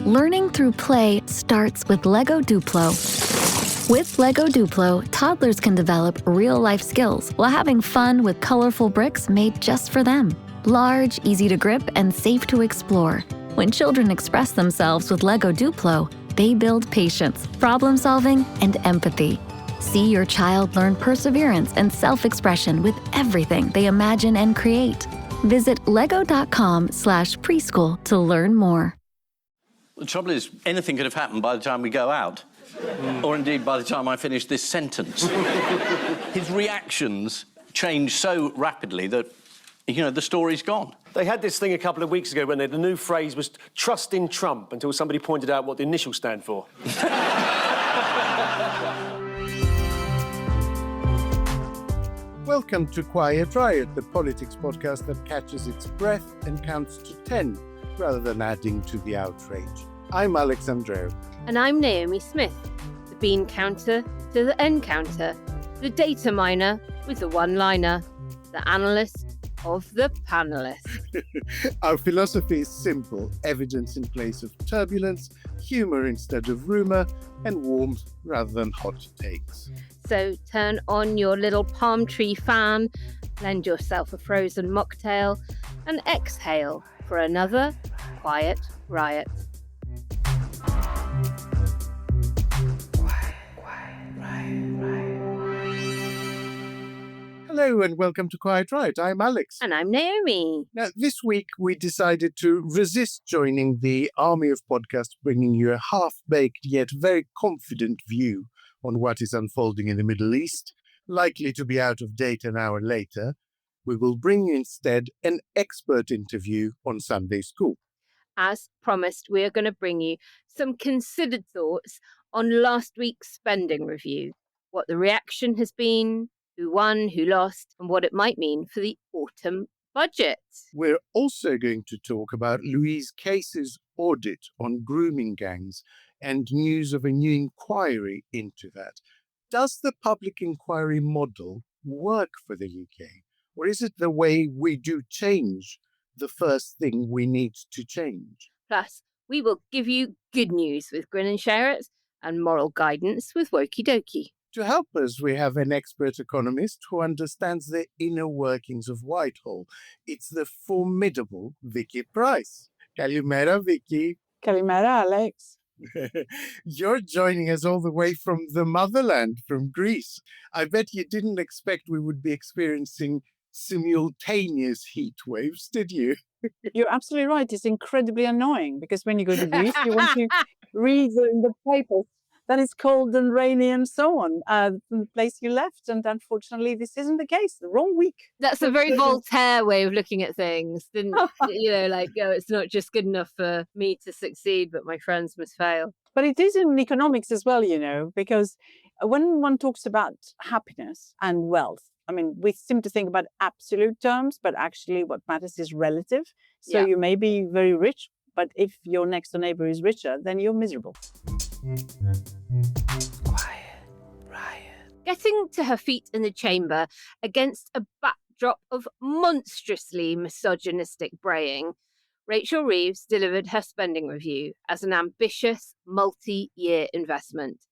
Learning through play starts with Lego Duplo. With Lego Duplo, toddlers can develop real-life skills while having fun with colorful bricks made just for them. Large, easy to grip, and safe to explore. When children express themselves with Lego Duplo, they build patience, problem-solving, and empathy. See your child learn perseverance and self-expression with everything they imagine and create. Visit lego.com/preschool to learn more. The trouble is, anything could have happened by the time we go out. Or indeed by the time I finish this sentence. His reactions change so rapidly that, the story's gone. They had this thing a couple of weeks ago when the new phrase was trust in Trump until somebody pointed out what the initials stand for. Welcome to Quiet Riot, the politics podcast that catches its breath and counts to 10 rather than adding to the outrage. I'm Andreou. And I'm Naomi Smith, the bean counter to the end counter, the data miner with the one-liner, the analyst of the panelists. Our philosophy is simple: evidence in place of turbulence, humour instead of rumour, and warmth rather than hot takes. So turn on your little palm tree fan, lend yourself a frozen mocktail, and exhale for another Quiet Riot. Hello and welcome to Quiet Riot. I'm Alex. And I'm Naomi. Now, this week we decided to resist joining the army of podcasts bringing you a half-baked yet very confident view on what is unfolding in the Middle East, likely to be out of date an hour later. We will bring you instead an expert interview on Sunday School. As promised, we are going to bring you some considered thoughts on last week's spending review, what the reaction has been, who won, who lost, and what it might mean for the autumn budget. We're also going to talk about Louise Case's audit on grooming gangs and news of a new inquiry into that. Does the public inquiry model work for the UK? Or is it the way we do change the first thing we need to change? Plus, we will give you good news with Grin and Share It and moral guidance with Wokey, Dokey. To help us, we have an expert economist who understands the inner workings of Whitehall. It's the formidable Vicky Pryce. Kalimera, Vicky. Kalimera, Alex. You're joining us all the way from the motherland, from Greece. I bet you didn't expect we would be experiencing simultaneous heat waves, did you? You're absolutely right. It's incredibly annoying because when you go to Greece, you want to read in the papers that it's cold and rainy and so on, the place you left. And unfortunately, this isn't the case. The wrong week. That's a very Voltaire way of looking at things. It's not just good enough for me to succeed, but my friends must fail. But it is in economics as well, because when one talks about happiness and wealth, we seem to think about absolute terms, but actually what matters is relative. So You may be very rich, but if your next door neighbor is richer, then you're miserable. Quiet Riot. Getting to her feet in the chamber against a backdrop of monstrously misogynistic braying, Rachel Reeves delivered her spending review as an ambitious multi-year investment.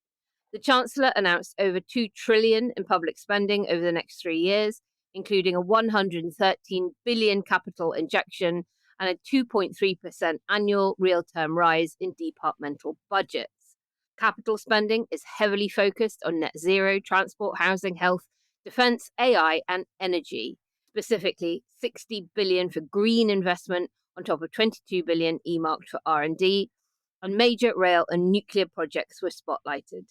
The Chancellor announced over $2 trillion in public spending over the next 3 years, including a $113 billion capital injection and a 2.3% annual real-term rise in departmental budgets. Capital spending is heavily focused on net zero, transport, housing, health, defence, AI and energy. Specifically, $60 billion for green investment on top of $22 billion earmarked for R&D, and major rail and nuclear projects were spotlighted.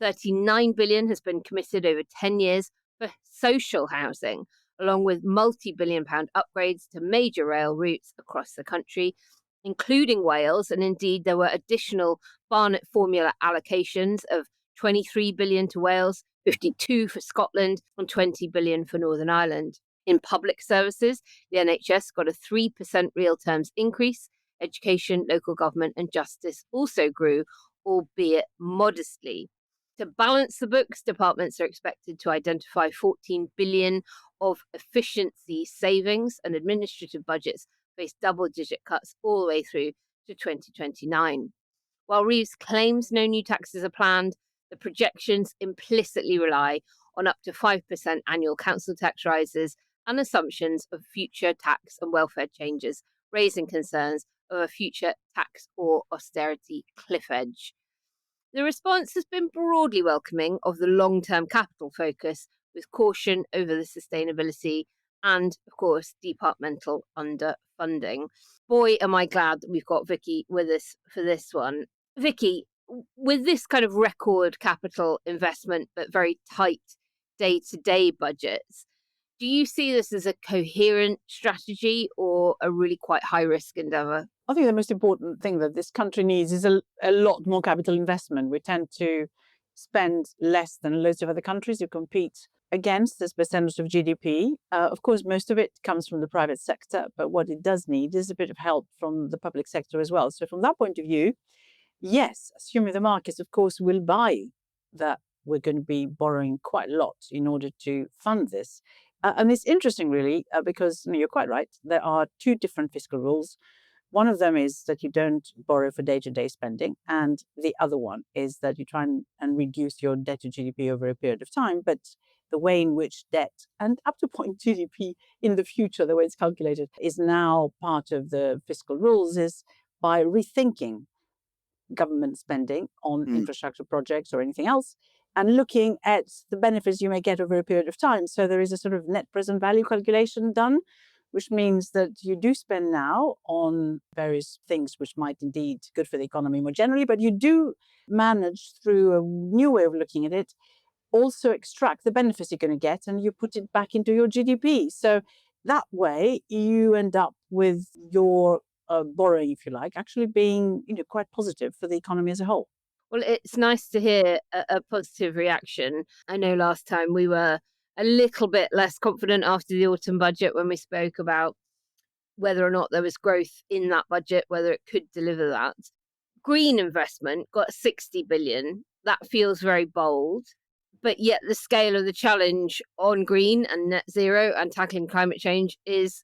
$39 billion has been committed over 10 years for social housing, along with multi-billion-pound upgrades to major rail routes across the country, including Wales, and indeed there were additional Barnett formula allocations of $23 billion to Wales, $52 for Scotland, and $20 billion for Northern Ireland. In public services, the NHS got a 3% real terms increase. Education, local government, and justice also grew, albeit modestly. To balance the books, departments are expected to identify $14 billion of efficiency savings, and administrative budgets face double-digit cuts all the way through to 2029. While Reeves claims no new taxes are planned, the projections implicitly rely on up to 5% annual council tax rises and assumptions of future tax and welfare changes, raising concerns of a future tax or austerity cliff edge. The response has been broadly welcoming of the long-term capital focus, with caution over the sustainability and, of course, departmental underfunding. Boy, am I glad that we've got Vicky with us for this one. Vicky, with this kind of record capital investment but very tight day-to-day budgets, do you see this as a coherent strategy or a really quite high-risk endeavour? I think the most important thing that this country needs is a lot more capital investment. We tend to spend less than loads of other countries who compete against this percentage of GDP. Of course, most of it comes from the private sector, but what it does need is a bit of help from the public sector as well. So from that point of view, yes, assuming the markets, of course, will buy that we're going to be borrowing quite a lot in order to fund this. And it's interesting, really, because you're quite right. There are two different fiscal rules. One of them is that you don't borrow for day-to-day spending, and the other one is that you try and reduce your debt to GDP over a period of time. But the way in which debt and up to point GDP in the future, the way it's calculated, is now part of the fiscal rules is by rethinking government spending on infrastructure projects or anything else, and looking at the benefits you may get over a period of time. So there is a sort of net present value calculation done, which means that you do spend now on various things which might indeed be good for the economy more generally, but you do manage through a new way of looking at it, also extract the benefits you're going to get and you put it back into your GDP. So that way you end up with your borrowing, if you like, actually being quite positive for the economy as a whole. Well, it's nice to hear a positive reaction. I know last time we were a little bit less confident after the autumn budget when we spoke about whether or not there was growth in that budget, whether it could deliver that. Green investment got 60 billion. That feels very bold. But yet the scale of the challenge on green and net zero and tackling climate change is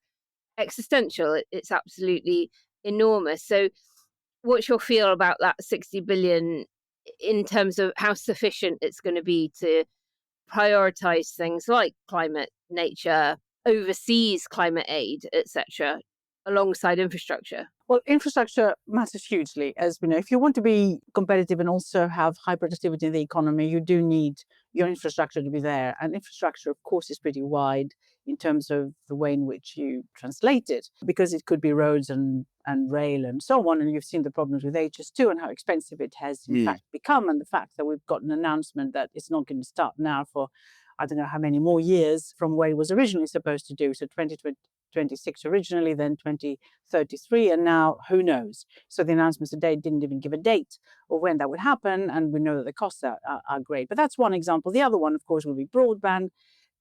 existential. It's absolutely enormous. So what's your feel about that 60 billion in terms of how sufficient it's going to be to prioritize things like climate, nature, overseas climate aid, etc., alongside infrastructure? Well, infrastructure matters hugely, as we know. If you want to be competitive and also have high productivity in the economy, you do need your infrastructure to be there. And infrastructure, of course, is pretty wide in terms of the way in which you translate it, because it could be roads and rail and so on. And you've seen the problems with HS2 and how expensive it has in fact become. And the fact that we've got an announcement that it's not going to start now for I don't know how many more years from where it was originally supposed to do. So 2026 originally, then 2033, and now who knows? So the announcements today didn't even give a date or when that would happen, and we know that the costs are great. But that's one example. The other one, of course, will be broadband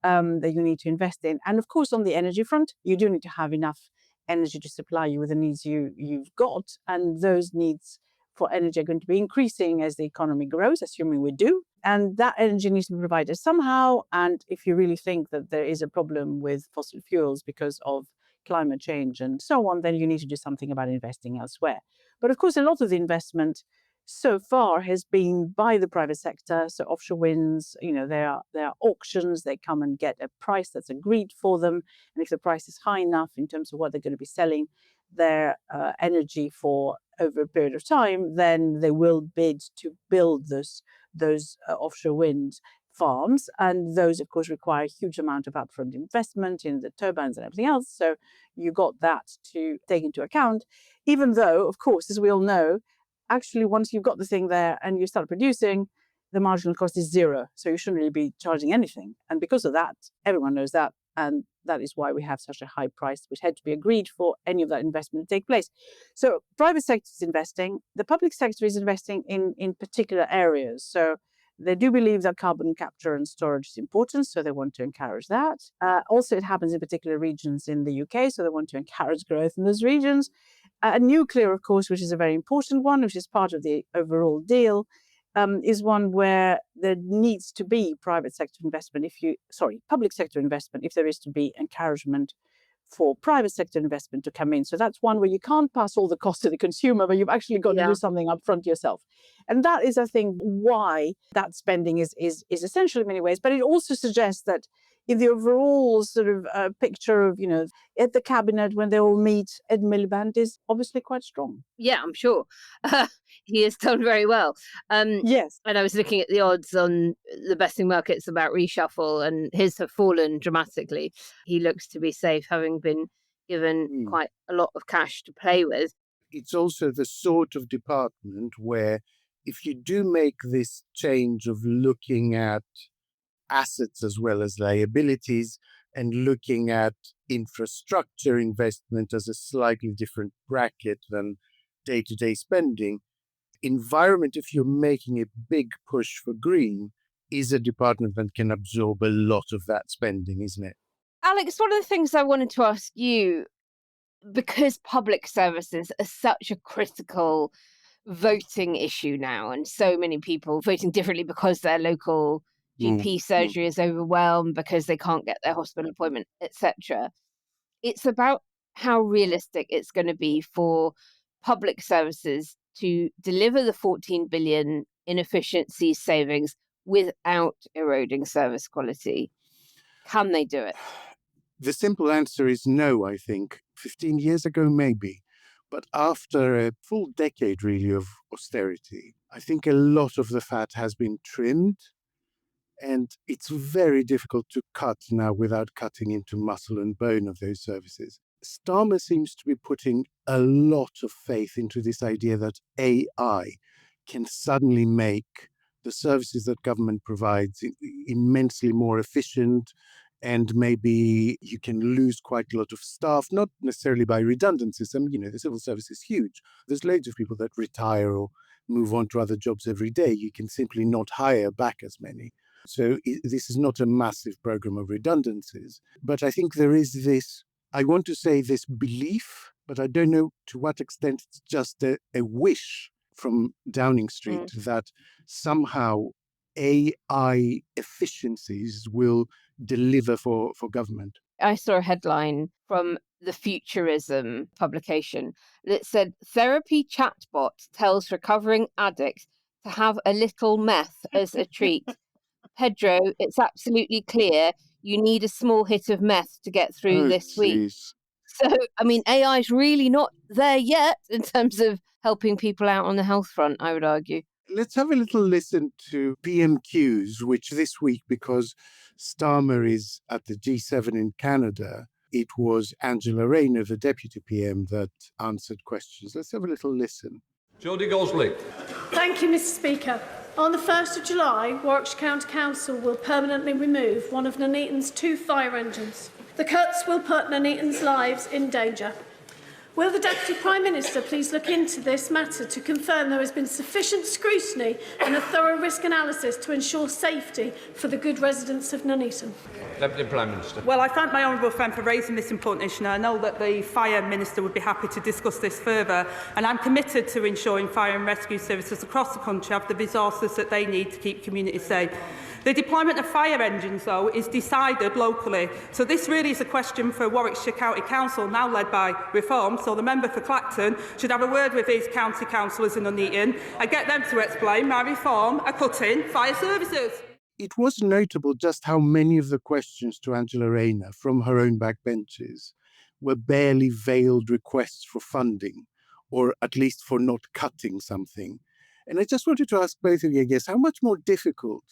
that you need to invest in. And of course, on the energy front, you do need to have enough energy to supply you with the needs you've got, and those needs for energy are going to be increasing as the economy grows, assuming we do. And that energy needs to be provided somehow. And if you really think that there is a problem with fossil fuels because of climate change and so on, then you need to do something about investing elsewhere. But of course, a lot of the investment so far has been by the private sector. So offshore winds, there are auctions. They come and get a price that's agreed for them. And if the price is high enough in terms of what they're going to be selling their energy for over a period of time, then they will bid to build those offshore wind farms. And those, of course, require a huge amount of upfront investment in the turbines and everything else. So you got that to take into account, even though, of course, as we all know, actually, once you've got the thing there and you start producing, the marginal cost is zero. So you shouldn't really be charging anything. And because of that, everyone knows that. And that is why we have such a high price, which had to be agreed for any of that investment to take place. So private sector is investing. The public sector is investing in particular areas. So they do believe that carbon capture and storage is important, so they want to encourage that. Also, it happens in particular regions in the UK, so they want to encourage growth in those regions. Nuclear, of course, which is a very important one, which is part of the overall deal, is one where there needs to be public sector investment if there is to be encouragement for private sector investment to come in. So that's one where you can't pass all the cost to the consumer, but you've actually got to do something up front yourself. And that is, I think, why that spending is essential in many ways. But it also suggests that in the overall sort of picture of, at the cabinet when they all meet, Ed Miliband is obviously quite strong. Yeah, I'm sure. He has done very well. Yes. And I was looking at the odds on the betting markets about reshuffle, and his have fallen dramatically. He looks to be safe, having been given quite a lot of cash to play with. It's also the sort of department where if you do make this change of looking at assets as well as liabilities and looking at infrastructure investment as a slightly different bracket than day-to-day spending, environment, if you're making a big push for green, is a department that can absorb a lot of that spending, isn't it? Alex, one of the things I wanted to ask you, because public services are such a critical voting issue now, and so many people voting differently because their local GP surgery is overwhelmed, because they can't get their hospital appointment, etc. It's about how realistic it's going to be for public services to deliver the 14 billion in efficiency savings without eroding service quality. Can they do it? The simple answer is no, I think. 15 years ago, maybe. But after a full decade, really, of austerity, I think a lot of the fat has been trimmed. And it's very difficult to cut now without cutting into muscle and bone of those services. Starmer seems to be putting a lot of faith into this idea that AI can suddenly make the services that government provides immensely more efficient, and maybe you can lose quite a lot of staff, not necessarily by redundancies. The civil service is huge. There's loads of people that retire or move on to other jobs every day. You can simply not hire back as many. So this is not a massive program of redundancies. But I think there is this, I want to say this belief, but I don't know to what extent it's just a wish from Downing Street that somehow AI efficiencies will deliver for government. I saw a headline from the Futurism publication that said, therapy chatbot tells recovering addicts to have a little meth as a treat. Pedro, it's absolutely clear you need a small hit of meth to get through this week. So, AI is really not there yet in terms of helping people out on the health front, I would argue. Let's have a little listen to PMQs, which this week, because Starmer is at the G7 in Canada, it was Angela Rayner, the Deputy PM, that answered questions. Let's have a little listen. Jodie Gosley. Thank you, Mr. Speaker. On the 1st of July, Warwickshire County Council will permanently remove one of Nuneaton's 2 fire engines. The cuts will put Nuneaton's lives in danger. Will the Deputy Prime Minister please look into this matter to confirm there has been sufficient scrutiny and a thorough risk analysis to ensure safety for the good residents of Nuneaton? Deputy Prime Minister. Well, I thank my honourable friend for raising this important issue. I know that the Fire Minister would be happy to discuss this further, and I'm committed to ensuring fire and rescue services across the country have the resources that they need to keep communities safe. The deployment of fire engines, though, is decided locally. So this really is a question for Warwickshire County Council, now led by Reform. So the member for Clacton should have a word with his county councillors in Nuneaton and get them to explain why Reform are cutting fire services. It was notable just how many of the questions to Angela Rayner from her own backbenches were barely veiled requests for funding, or at least for not cutting something. And I just wanted to ask both of you, I guess, how much more difficult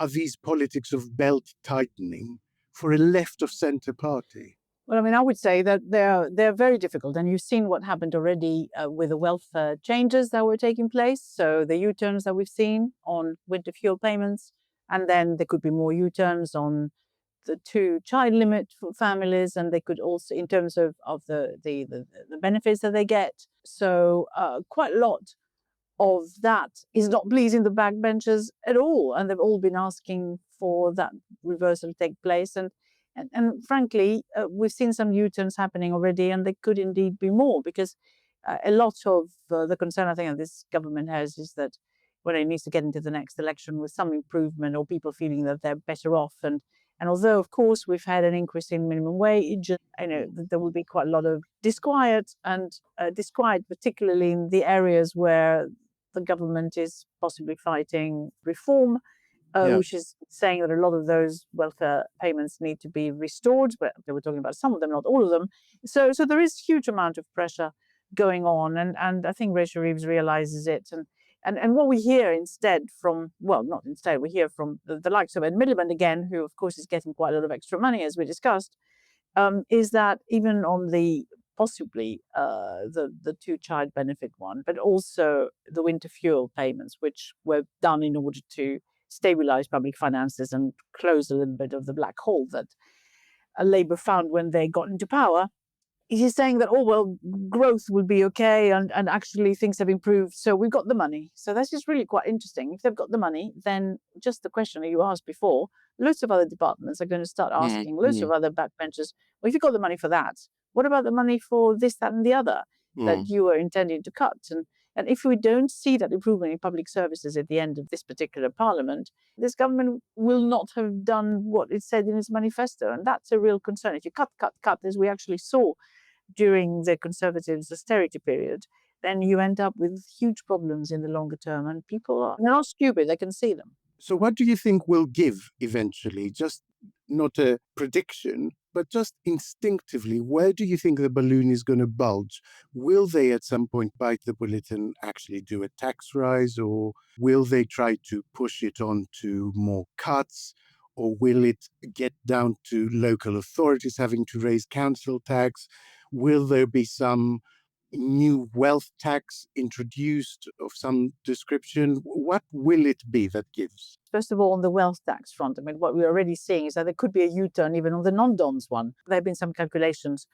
are these politics of belt tightening for a left-of-centre party? Well, I would say that they're very difficult. And you've seen what happened already with the welfare changes that were taking place. So the U-turns that we've seen on winter fuel payments, and then there could be more U-turns on the 2-child limit for families, and they could also, in terms of the benefits that they get. So quite a lot of that is not pleasing the backbenchers at all, and they've all been asking for that reversal to take place. And frankly, we've seen some U-turns happening already, and there could indeed be more, because a lot of the concern I think that this government has is that when it needs to get into the next election with some improvement, or people feeling that they're better off and And although, of course, we've had an increase in minimum wage, there will be quite a lot of disquiet, particularly in the areas where the government is possibly fighting reform, which is saying that a lot of those welfare payments need to be restored. But they were talking about some of them, not all of them. So there is huge amount of pressure going on, and I think Rachel Reeves realizes it. And what we hear instead from, well, not instead, we hear from the likes of Ed Miliband again, who of course is getting quite a lot of extra money, as we discussed, is that even on the possibly the two-child benefit one, but also the winter fuel payments, which were done in order to stabilize public finances and close a little bit of the black hole that Labour found when they got into power. He's saying that, growth will be okay, and actually things have improved, so we've got the money. So that's just really quite interesting. If they've got the money, then just the question that you asked before, loads of other departments are going to start asking, loads of other backbenchers, well, if you've got the money for that, what about the money for this, that, and the other that you were intending to cut? And if we don't see that improvement in public services at the end of this particular parliament, this government will not have done what it said in its manifesto. And that's a real concern. If you cut, as we actually saw during the Conservatives' austerity period, then you end up with huge problems in the longer term. And they're not stupid, they can see them. So what do you think will give eventually? Just not a prediction, but just instinctively, where do you think the balloon is going to bulge? Will they at some point bite the bullet and actually do a tax rise, or will they try to push it on to more cuts, or will it get down to local authorities having to raise council tax? Will there be some new wealth tax introduced of some description? What will it be that gives? First of all, on the wealth tax front, I mean, what we're already seeing is that there could be a U-turn even on the non-dons one. There have been some calculations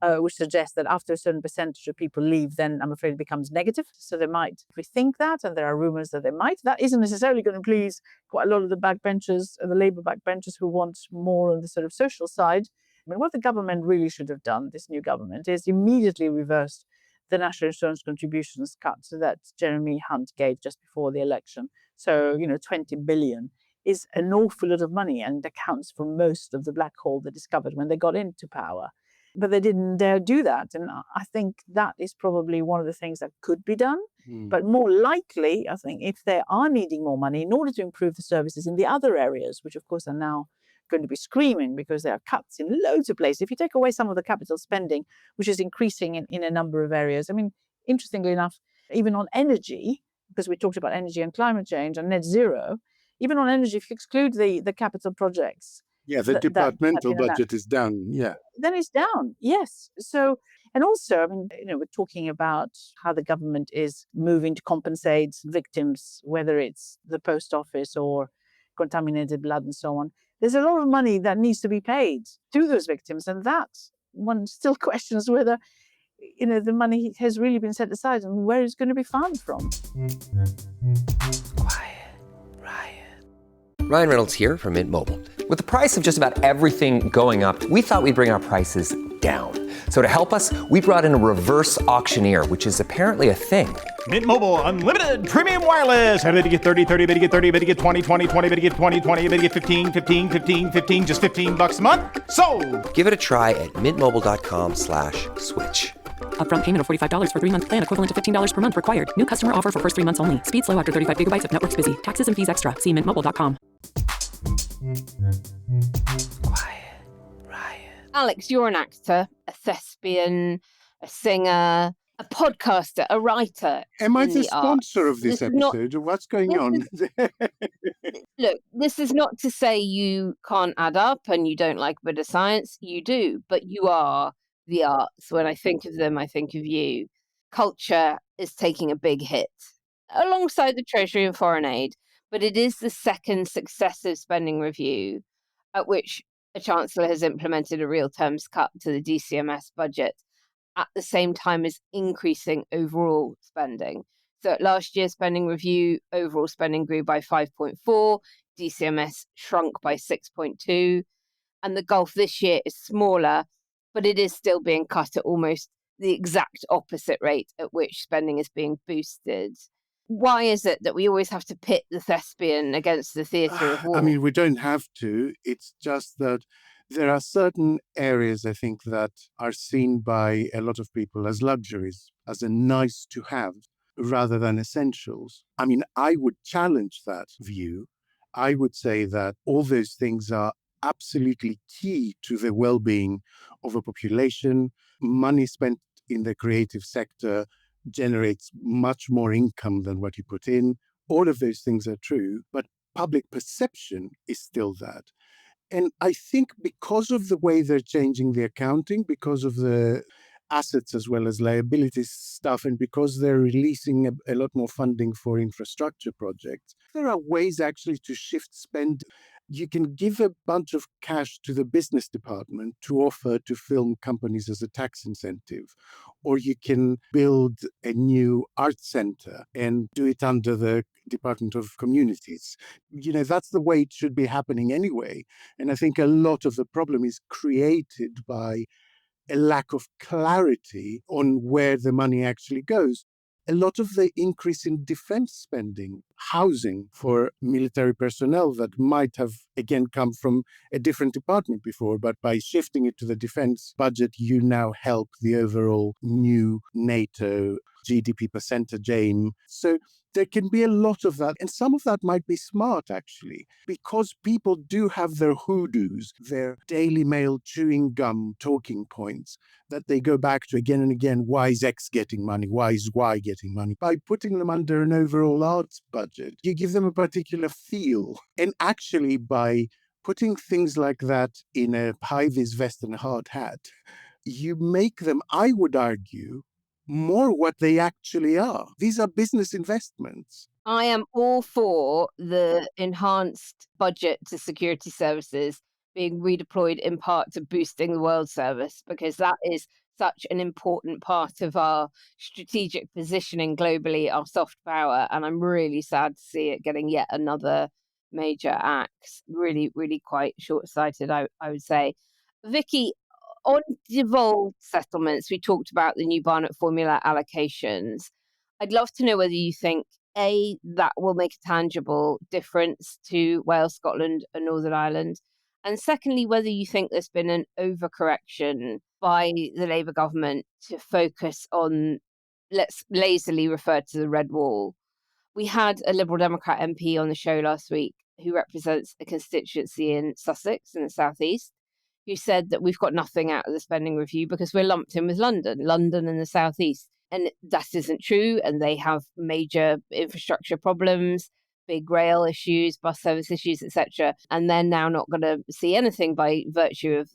which suggest that after a certain percentage of people leave, then I'm afraid it becomes negative. So they might rethink that, and there are rumors that they might. That isn't necessarily going to please quite a lot of the backbenchers, the Labour backbenchers who want more on the sort of social side. I mean, what the government really should have done, this new government, is immediately reversed the national insurance contributions cut that Jeremy Hunt gave just before the election. So, 20 billion is an awful lot of money and accounts for most of the black hole they discovered when they got into power. But they didn't dare do that. And I think that is probably one of the things that could be done. But more likely, I think, if they are needing more money in order to improve the services in the other areas, which of course are now going to be screaming because there are cuts in loads of places. If you take away some of the capital spending, which is increasing in a number of areas, I mean, interestingly enough, even on energy, because we talked about energy and climate change and net zero, even on energy, if you exclude the capital projects. Yeah, the departmental budget is down, yeah. Then it's down, yes. So, and also, I mean, we're talking about how the government is moving to compensate victims, whether it's the post office or contaminated blood and so on. There's a lot of money that needs to be paid to those victims, and that one still questions whether, the money has really been set aside and where it's going to be found from. Quiet Riot. Ryan Reynolds here from Mint Mobile. With the price of just about everything going up, we thought we'd bring our prices down. So to help us, we brought in a reverse auctioneer, which is apparently a thing. Mint Mobile Unlimited Premium Wireless. How to get 30, 30, bit to get 30, bit to get 20, 20, 20, bit to get 20, 20, bit to get 15, 15, 15, 15, just $15 a month? Sold! Give it a try at mintmobile.com/switch. Upfront payment of $45 for 3-month plan, equivalent to $15 per month required. New customer offer for first 3 months only. Speed slow after 35 gigabytes if network's busy. Taxes and fees extra. See mintmobile.com. Quiet Riot. Alex, you're an actor, a thespian, a singer, a podcaster, a writer. Am I the sponsor of this episode? What's going on? Look, this is not to say you can't add up and you don't like a bit of science. You do, but you are the arts. When I think of them, I think of you. Culture is taking a big hit alongside the Treasury and foreign aid, but it is the second successive spending review at which a Chancellor has implemented a real terms cut to the DCMS budget at the same time as increasing overall spending. So at last year's spending review, overall spending grew by 5.4, DCMS shrunk by 6.2, and the gulf this year is smaller, but it is still being cut at almost the exact opposite rate at which spending is being boosted. Why is it that we always have to pit the thespian against the theatre of war? I mean, we don't have to. It's just that there are certain areas, I think, that are seen by a lot of people as luxuries, as a nice to have, rather than essentials. I mean, I would challenge that view. I would say that all those things are absolutely key to the well-being of a population. Money spent in the creative sector generates much more income than what you put in. All of those things are true, but public perception is still that. And I think because of the way they're changing the accounting, because of the assets as well as liabilities stuff, and because they're releasing a lot more funding for infrastructure projects, there are ways actually to shift spend. You can give a bunch of cash to the business department to offer to film companies as a tax incentive, or you can build a new art center and do it under the Department of Communities. That's the way it should be happening anyway. And I think a lot of the problem is created by a lack of clarity on where the money actually goes. A lot of the increase in defense spending, housing for military personnel that might have, again, come from a different department before, but by shifting it to the defense budget, you now help the overall new NATO GDP percentage aim. So there can be a lot of that. And some of that might be smart, actually, because people do have their hoodoos, their Daily Mail chewing gum talking points that they go back to again and again. Why is X getting money? Why is Y getting money? By putting them under an overall arts budget, you give them a particular feel. And actually, by putting things like that in a high-vis vest and a hard hat, you make them, I would argue, more what they actually are. These are business investments. I am all for the enhanced budget to security services being redeployed in part to boosting the world service, because that is such an important part of our strategic positioning globally, our soft power. And I'm really sad to see it getting yet another major axe. Really, really quite short-sighted, I would say. Vicky, on devolved settlements, we talked about the new Barnett formula allocations. I'd love to know whether you think, A, that will make a tangible difference to Wales, Scotland, and Northern Ireland. And secondly, whether you think there's been an overcorrection by the Labour government to focus on, let's lazily refer to the red wall. We had a Liberal Democrat MP on the show last week who represents a constituency in Sussex in the southeast, who said that we've got nothing out of the spending review because we're lumped in with London and the southeast. And that isn't true. And they have major infrastructure problems, big rail issues, bus service issues, etc. And they're now not going to see anything by virtue of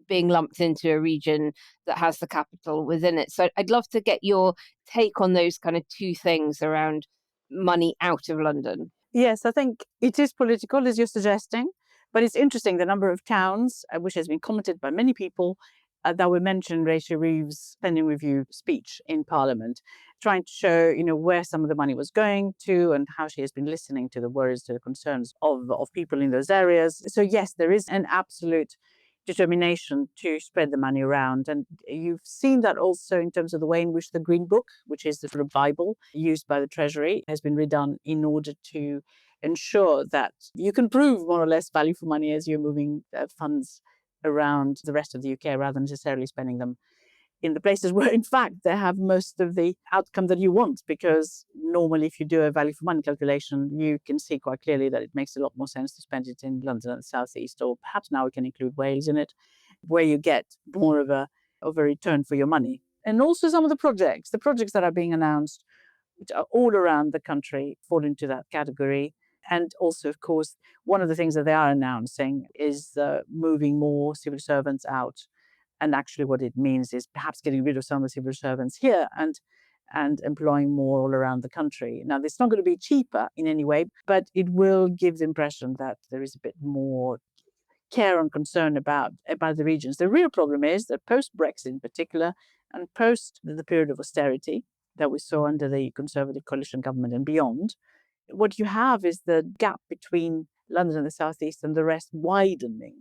being lumped into a region that has the capital within it. So I'd love to get your take on those kind of two things around money out of London. Yes, I think it is political, as you're suggesting. But it's interesting, the number of towns, which has been commented by many people, that were mentioned Rachel Reeves' spending review speech in Parliament, trying to show, where some of the money was going to and how she has been listening to the worries, to the concerns of people in those areas. So yes, there is an absolute determination to spread the money around. And you've seen that also in terms of the way in which the Green Book, which is the sort of Bible used by the Treasury, has been redone in order to ensure that you can prove more or less value for money as you're moving funds around the rest of the UK rather than necessarily spending them in the places where, in fact, they have most of the outcome that you want. Because normally, if you do a value for money calculation, you can see quite clearly that it makes a lot more sense to spend it in London and the southeast, or perhaps now we can include Wales in it, where you get more of a return for your money. And also some of the projects that are being announced, which are all around the country, fall into that category. And also, of course, one of the things that they are announcing is moving more civil servants out. And actually what it means is perhaps getting rid of some of the civil servants here and employing more all around the country. Now, it's not going to be cheaper in any way, but it will give the impression that there is a bit more care and concern about the regions. The real problem is that post-Brexit in particular, and post the period of austerity that we saw under the Conservative coalition government and beyond, what you have is the gap between London and the southeast and the rest widening.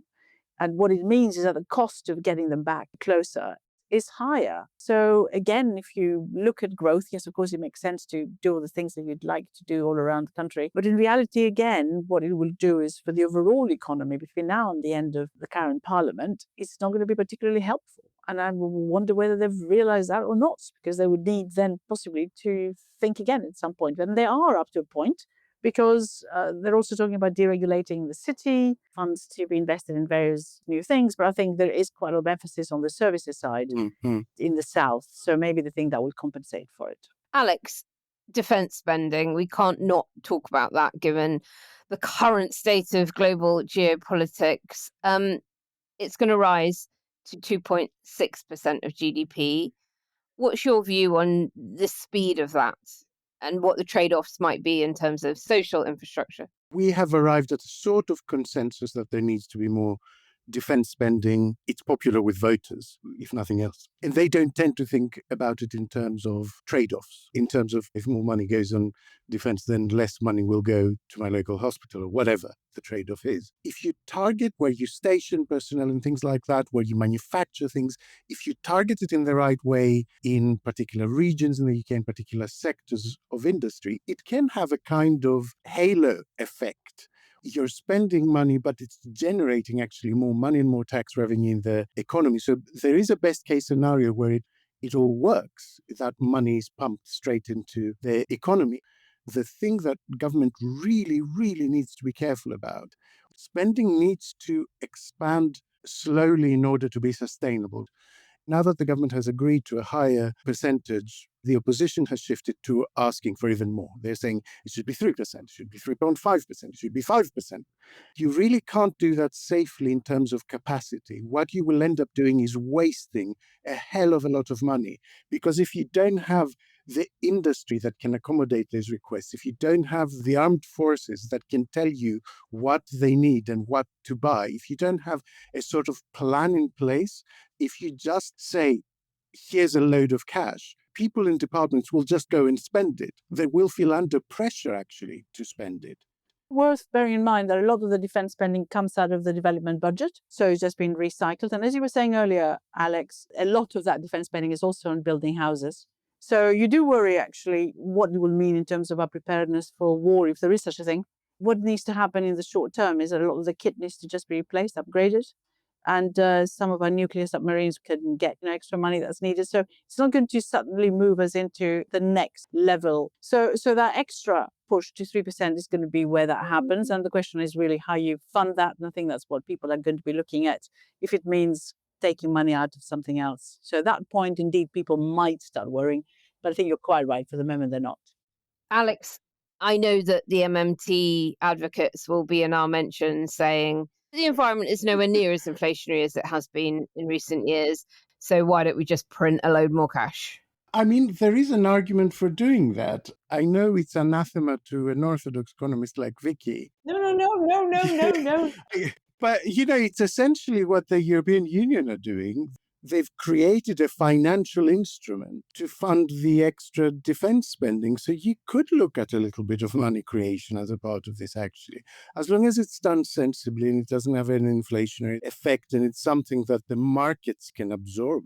And what it means is that the cost of getting them back closer is higher. So again, if you look at growth, yes, of course, it makes sense to do all the things that you'd like to do all around the country. But in reality, again, what it will do is for the overall economy between now and the end of the current parliament, it's not going to be particularly helpful. And I wonder whether they've realized that or not, because they would need then possibly to think again at some point. And they are up to a point, because they're also talking about deregulating the city, funds to be invested in various new things. But I think there is quite a lot of emphasis on the services side in the south. So maybe the thing that will compensate for it. Alex, defence spending, we can't not talk about that given the current state of global geopolitics. It's going to rise to 2.6% of GDP. What's your view on the speed of that and what the trade-offs might be in terms of social infrastructure? We have arrived at a sort of consensus that there needs to be more defense spending. It's popular with voters, if nothing else. And they don't tend to think about it in terms of trade-offs, in terms of if more money goes on defense, then less money will go to my local hospital or whatever the trade-off is. If you target where you station personnel and things like that, where you manufacture things, if you target it in the right way in particular regions in the UK, in particular sectors of industry, it can have a kind of halo effect. You're spending money, but it's generating actually more money and more tax revenue in the economy. So there is a best case scenario where it all works. That money is pumped straight into the economy. The thing that government really, really needs to be careful about, spending needs to expand slowly in order to be sustainable. Now that the government has agreed to a higher percentage, the opposition has shifted to asking for even more. They're saying it should be 3%, it should be 3.5%, it should be 5%. You really can't do that safely in terms of capacity. What you will end up doing is wasting a hell of a lot of money, because if you don't have the industry that can accommodate those requests, if you don't have the armed forces that can tell you what they need and what to buy, if you don't have a sort of plan in place, if you just say, here's a load of cash, people in departments will just go and spend it. They will feel under pressure, actually, to spend it. Worth bearing in mind that a lot of the defense spending comes out of the development budget, so it's just been recycled. And as you were saying earlier, Alex, a lot of that defense spending is also on building houses. So you do worry, actually, what it will mean in terms of our preparedness for war, if there is such a thing. What needs to happen in the short term is that a lot of the kit needs to just be replaced, upgraded. And some of our nuclear submarines can get extra money that's needed. So it's not going to suddenly move us into the next level. So that extra push to 3% is going to be where that happens. And the question is really how you fund that. And I think that's what people are going to be looking at, if it means taking money out of something else. So at that point, indeed, people might start worrying. But I think you're quite right. For the moment, they're not. Alex, I know that the MMT advocates will be in our mention saying the environment is nowhere near as inflationary as it has been in recent years. So why don't we just print a load more cash? I mean, there is an argument for doing that. I know it's anathema to an orthodox economist like Vicky. No. But, it's essentially what the European Union are doing. They've created a financial instrument to fund the extra defense spending. So you could look at a little bit of money creation as a part of this, actually. As long as it's done sensibly and it doesn't have an inflationary effect and it's something that the markets can absorb,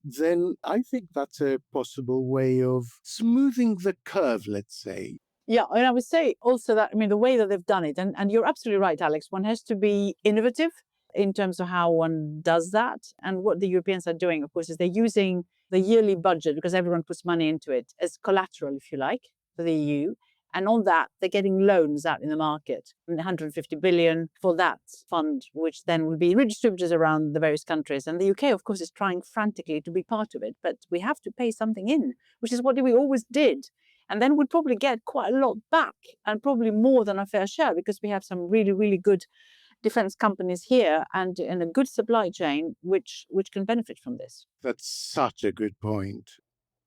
then I think that's a possible way of smoothing the curve, let's say. Yeah, and I would say also that, the way that they've done it, and you're absolutely right, Alex, one has to be innovative in terms of how one does that. And what the Europeans are doing, of course, is they're using the yearly budget, because everyone puts money into it, as collateral, if you like, for the EU. And on that, they're getting loans out in the market, 150 billion for that fund, which then will be redistributed around the various countries. And the UK, of course, is trying frantically to be part of it. But we have to pay something in, which is what we always did. And then we'd probably get quite a lot back, and probably more than our fair share, because we have some really, really good defense companies here and a good supply chain which can benefit from this. That's such a good point.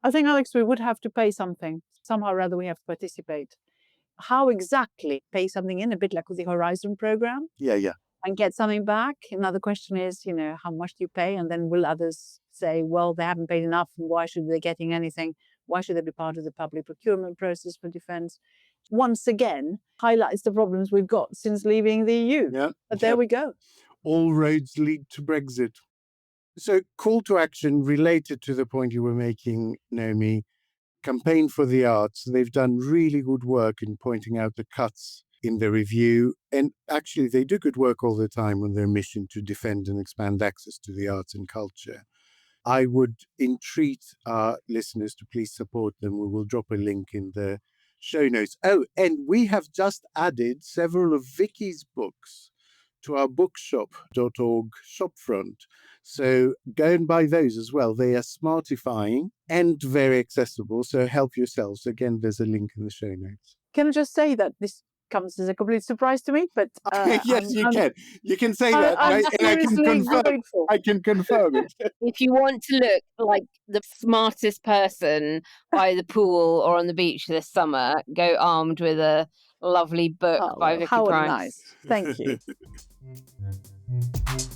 I think, Alex, we would have to pay something. Somehow or other we have to participate. How exactly pay something in, a bit like with the Horizon program? Yeah. And get something back. Another question is, how much do you pay? And then will others say, well, they haven't paid enough, and why should they be getting anything? Why should they be part of the public procurement process for defense? Once again, highlights the problems we've got since leaving the EU. Yeah. But there we go. All roads lead to Brexit. So, call to action related to the point you were making, Naomi. Campaign for the Arts. They've done really good work in pointing out the cuts in the review. And actually, they do good work all the time on their mission to defend and expand access to the arts and culture. I would entreat our listeners to please support them. We will drop a link in the show notes. Oh, and we have just added several of Vicky's books to our bookshop.org shopfront. So go and buy those as well. They are smartifying and very accessible. So help yourselves. Again, there's a link in the show notes. Can I just say that this comes as a complete surprise to me, but yes, you can. You can say that. I'm And I can seriously confirm. grateful. I can confirm it. If you want to look like the smartest person by the pool or on the beach this summer, go armed with a lovely book by Vicky How Pryce. nice. Thank you.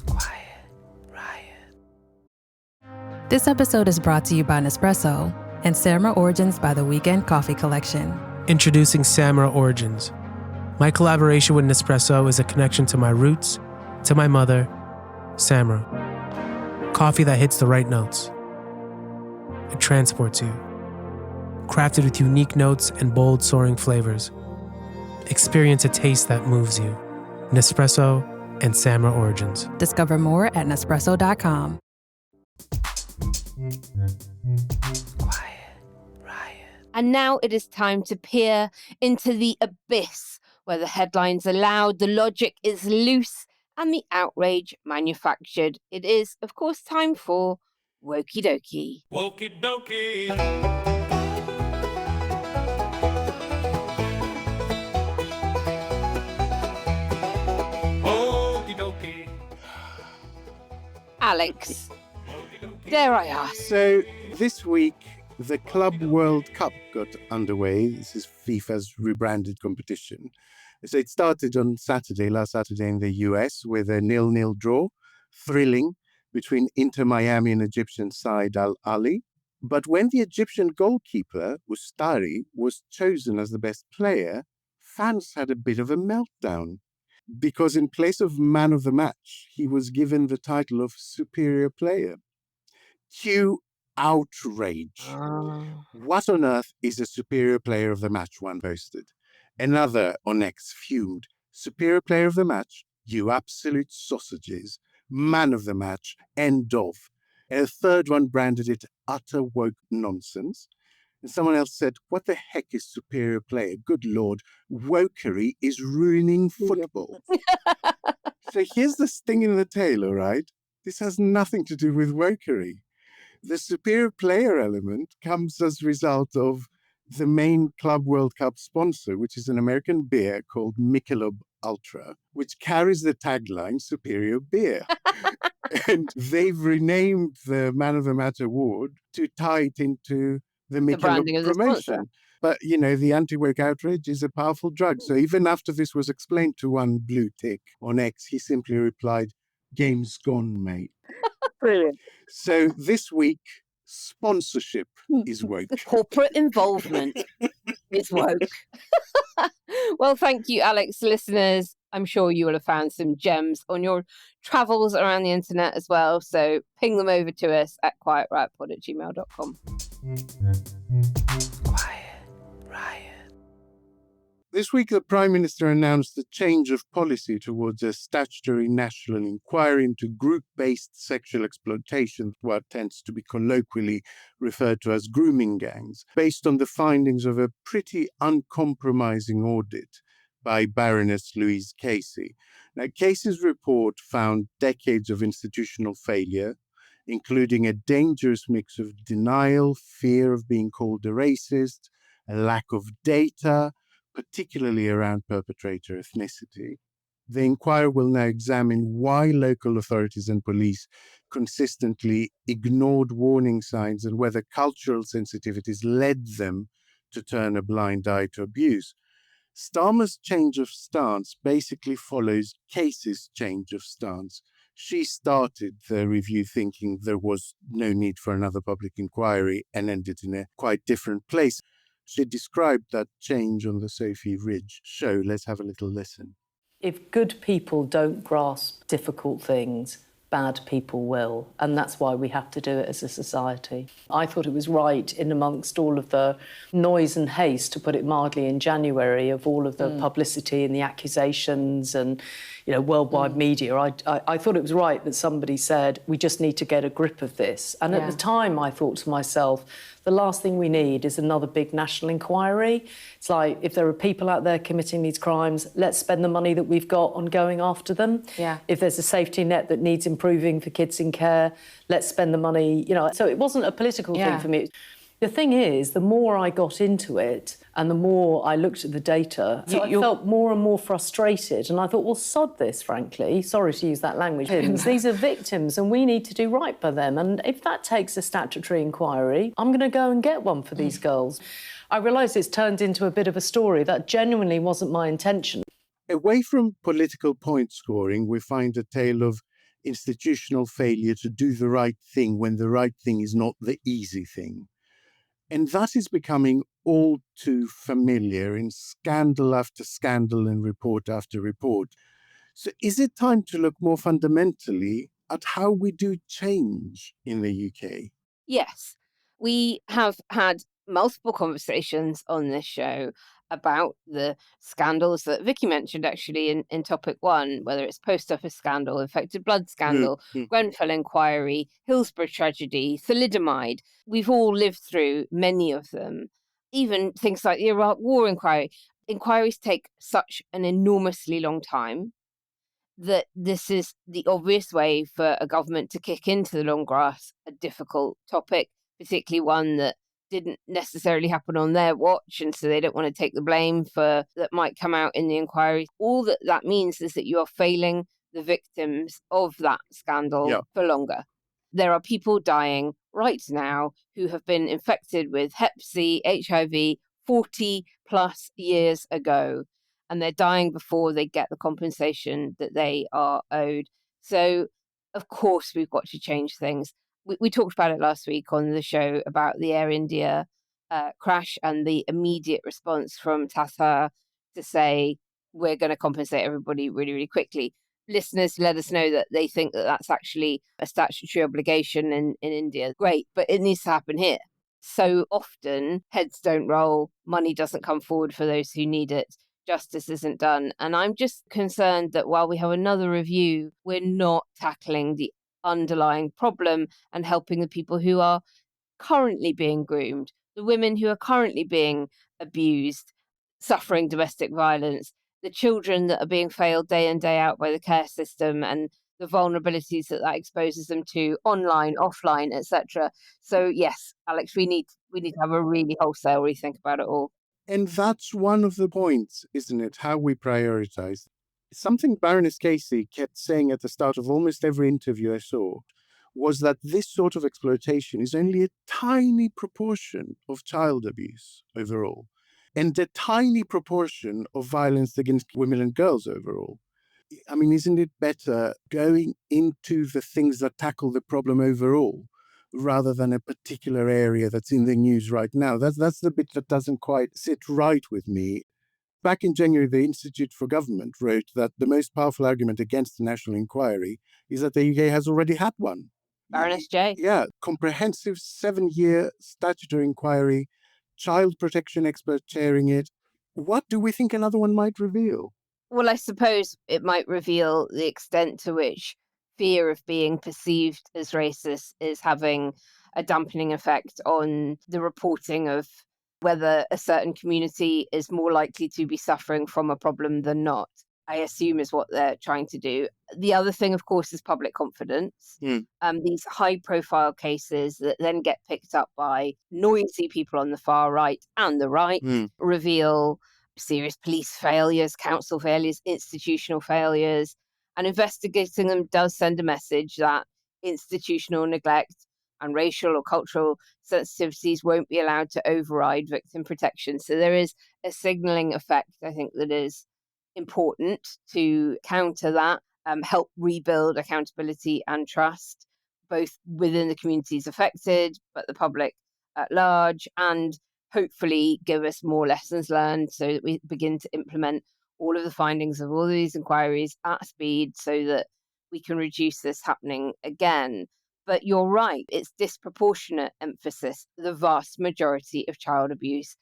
Quiet Riot. This episode is brought to you by Nespresso and Samra Origins by the Weekend Coffee Collection. Introducing Samra Origins. My collaboration with Nespresso is a connection to my roots, to my mother, Samra. Coffee that hits the right notes. It transports you. Crafted with unique notes and bold soaring flavors. Experience a taste that moves you. Nespresso and Samra Origins. Discover more at Nespresso.com. Quiet Riot. And now it is time to peer into the abyss where the headlines are loud, the logic is loose, and the outrage manufactured. It is, of course, time for Wokey Dokey. Wokey Dokey. Wokey Dokey. Alex, dare I ask? So this week, the Club World Cup got underway. This is FIFA's rebranded competition. So it started on last Saturday in the US with a 0-0 draw, thrilling, between Inter Miami and Egyptian side Al Ahly. But when the Egyptian goalkeeper, Ustari, was chosen as the best player, fans had a bit of a meltdown. Because in place of man of the match, he was given the title of superior player. Cue outrage. What on earth is a superior player of the match, one posted. Another on X fumed. Superior player of the match, you absolute sausages. Man of the match, end of. And a third one branded it utter woke nonsense. And someone else said, what the heck is superior player? Good Lord, wokery is ruining football. So here's the sting in the tail, all right? This has nothing to do with wokery. The superior player element comes as a result of the main Club World Cup sponsor, which is an American beer called Michelob Ultra, which carries the tagline superior beer. And they've renamed the Man of the Match award to tie it into the Michelob promotion. But, you know, the anti-woke outrage is a powerful drug. So even after this was explained to one blue tick on X, he simply replied, game's gone, mate. Brilliant. So this week, sponsorship is woke. Corporate involvement is woke. Well, thank you, Alex. Listeners, I'm sure you will have found some gems on your travels around the internet as well. So ping them over to us at quietriotpod@gmail.com. Quiet Riot. This week, the Prime Minister announced a change of policy towards a statutory national inquiry into group-based sexual exploitation, what tends to be colloquially referred to as grooming gangs, based on the findings of a pretty uncompromising audit by Baroness Louise Casey. Now, Casey's report found decades of institutional failure, including a dangerous mix of denial, fear of being called a racist, a lack of data, particularly around perpetrator ethnicity. The inquiry will now examine why local authorities and police consistently ignored warning signs and whether cultural sensitivities led them to turn a blind eye to abuse. Starmer's change of stance basically follows Casey's change of stance. She started the review thinking there was no need for another public inquiry and ended in a quite different place. She described that change on the Sophie Ridge show. Let's have a little listen. If good people don't grasp difficult things, bad people will, and that's why we have to do it as a society. I thought it was right, in amongst all of the noise and haste, to put it mildly, in January, of all of the publicity and the accusations and, you know, worldwide media. I thought it was right that somebody said, we just need to get a grip of this. And at the time, I thought to myself, the last thing we need is another big national inquiry. It's like, if there are people out there committing these crimes, let's spend the money that we've got on going after them. Yeah. If there's a safety net that needs improving for kids in care, let's spend the money, you know. So it wasn't a political thing for me. The thing is, the more I got into it and the more I looked at the data, I felt more and more frustrated. And I thought, well, sod this, frankly. Sorry to use that language. These are victims and we need to do right by them. And if that takes a statutory inquiry, I'm going to go and get one for these girls. I realise it's turned into a bit of a story. That genuinely wasn't my intention. Away from political point scoring, we find a tale of institutional failure to do the right thing when the right thing is not the easy thing. And that is becoming all too familiar in scandal after scandal and report after report. So is it time to look more fundamentally at how we do change in the UK? Yes, we have had multiple conversations on this show about the scandals that Vicky mentioned actually in topic one, whether it's post office scandal, infected blood scandal, Grenfell inquiry, Hillsborough tragedy, thalidomide. We've all lived through many of them, even things like the Iraq War inquiry. Inquiries take such an enormously long time that this is the obvious way for a government to kick into the long grass a difficult topic, particularly one that didn't necessarily happen on their watch, and so they don't want to take the blame for that might come out in the inquiry. All that means is that you are failing the victims of that scandal for longer. There are people dying right now who have been infected with Hep C, HIV 40 plus years ago, and they're dying before they get the compensation that they are owed. So, of course, we've got to change things. We talked about it last week on the show about the Air India crash and the immediate response from Tata to say, we're going to compensate everybody really, really quickly. Listeners let us know that they think that that's actually a statutory obligation in India. Great, but it needs to happen here. So often, heads don't roll, money doesn't come forward for those who need it, justice isn't done. And I'm just concerned that while we have another review, we're not tackling the underlying problem and helping the people who are currently being groomed, the women who are currently being abused, suffering domestic violence, the children that are being failed day in, day out by the care system, and the vulnerabilities that exposes them to online, offline, etc. So yes, Alex, we need to have a really wholesale rethink about it all. And that's one of the points, isn't it? How we prioritize. Something Baroness Casey kept saying at the start of almost every interview I saw was that this sort of exploitation is only a tiny proportion of child abuse overall, and a tiny proportion of violence against women and girls overall. I mean, isn't it better going into the things that tackle the problem overall rather than a particular area that's in the news right now? That's the bit that doesn't quite sit right with me. Back in January, the Institute for Government wrote that the most powerful argument against the national inquiry is that the UK has already had one. Baroness J. Yeah, comprehensive 7-year statutory inquiry, child protection expert chairing it. What do we think another one might reveal? Well, I suppose it might reveal the extent to which fear of being perceived as racist is having a dampening effect on the reporting of whether a certain community is more likely to be suffering from a problem than not, I assume is what they're trying to do. The other thing, of course, is public confidence. These high-profile cases that then get picked up by noisy people on the far right and the right reveal serious police failures, council failures, institutional failures, and investigating them does send a message that institutional neglect and racial or cultural sensitivities won't be allowed to override victim protection. So there is a signalling effect, I think, that is important to counter that, help rebuild accountability and trust, both within the communities affected, but the public at large, and hopefully give us more lessons learned so that we begin to implement all of the findings of all of these inquiries at speed so that we can reduce this happening again. But you're right, it's disproportionate emphasis. The vast majority of child abuse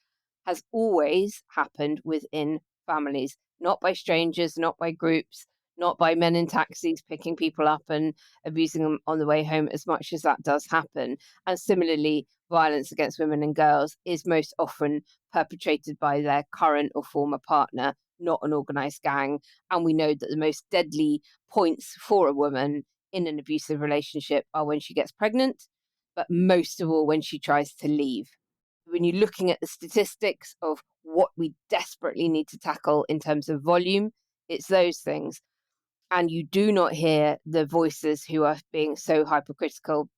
has always happened within families, not by strangers, not by groups, not by men in taxis picking people up and abusing them on the way home, as much as that does happen. And similarly, violence against women and girls is most often perpetrated by their current or former partner, not an organised gang. And we know that the most deadly points for a woman in an abusive relationship are when she gets pregnant, but most of all when she tries to leave. When you're looking at the statistics of what we desperately need to tackle in terms of volume, it's those things. And you do not hear the voices who are being so hypercritical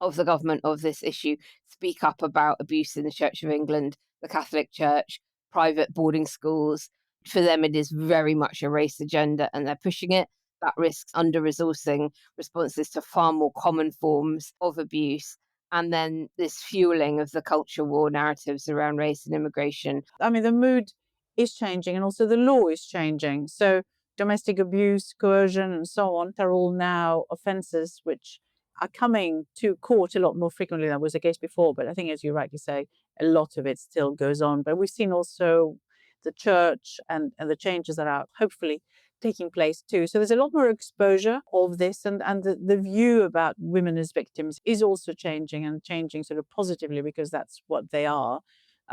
of the government of this issue speak up about abuse in the Church of England, the Catholic Church, private boarding schools. For them, it is very much a race agenda, and they're pushing it. That risks under-resourcing responses to far more common forms of abuse. And then this fueling of the culture war narratives around race and immigration. I mean, the mood is changing, and also the law is changing. So domestic abuse, coercion, and so on are all now offences which are coming to court a lot more frequently than was the case before. But I think, as you rightly say, a lot of it still goes on. But we've seen also the church and the changes that are hopefully taking place too. So there's a lot more exposure of this, and the view about women as victims is also changing, and changing sort of positively, because that's what they are.